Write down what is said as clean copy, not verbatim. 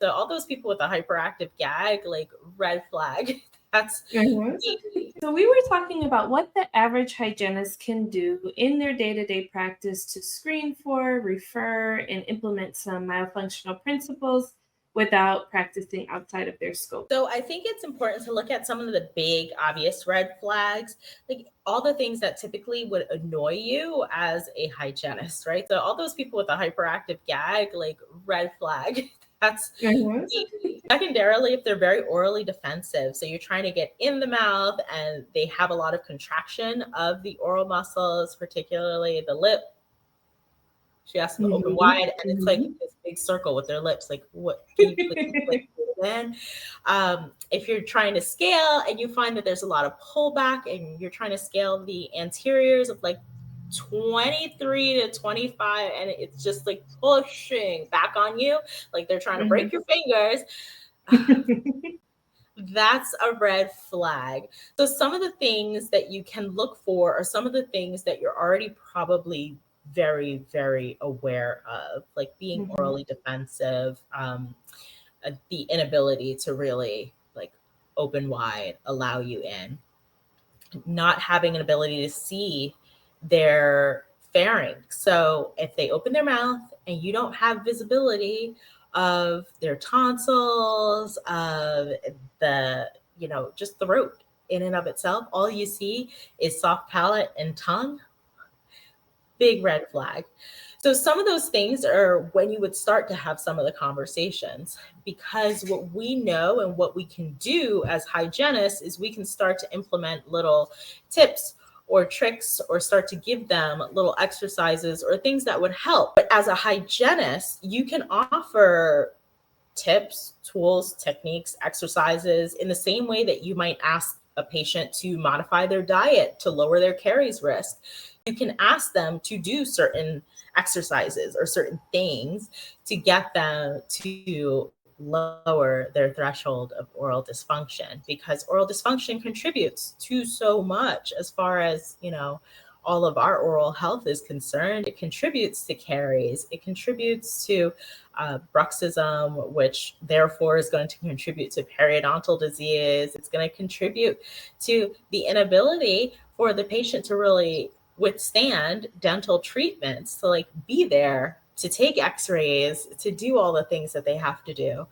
So all those people with a hyperactive gag, like red flag. That's Mhm. So we were talking about what the average hygienist can do in their day-to-day practice to screen for, refer, and implement some myofunctional principles without practicing outside of their scope. so I think it's important to look at some of the big obvious red flags, like all the things that typically would annoy you as a hygienist, right? So all those people with a hyperactive gag, like red flag. That's Mhm. secondarily, if they're very orally defensive, so you're trying to get in the mouth and they have a lot of contraction of the oral muscles, particularly the lip. She has them open Mhm. wide, and it's like Mhm. this big circle with their lips. Like, what? Can you please like move in? If you're trying to scale and you find that there's a lot of pullback, and you're trying to scale the anteriors of like 23 to 25, and it's just like pushing back on you, like they're trying to break Mhm. your fingers. That's a red flag. So, some of the things that you can look for are some of the things that you're already probably very, very aware of, like being Mhm. orally defensive, the inability to really like open wide, allow you in, not having an ability to see their pharynx. So if they open their mouth and you don't have visibility of their tonsils, of just the throat in and of itself, all you see is soft palate and tongue, big red flag. So some of those things are when you would start to have some of the conversations, because what we know and what we can do as hygienists is we can start to implement little tips or tricks or start to give them little exercises or things that would help. But as a hygienist, you can offer tips, tools, techniques, exercises in the same way that you might ask a patient to modify their diet to lower their caries risk. You can ask them to do certain exercises or certain things to get them to lower their threshold of oral dysfunction, because oral dysfunction contributes to so much as far as, all of our oral health is concerned. It contributes to caries, it contributes to bruxism, which therefore is going to contribute to periodontal disease. It's going to contribute to the inability for the patient to really withstand dental treatments, to like be there, to take x-rays, to do all the things that they have to do.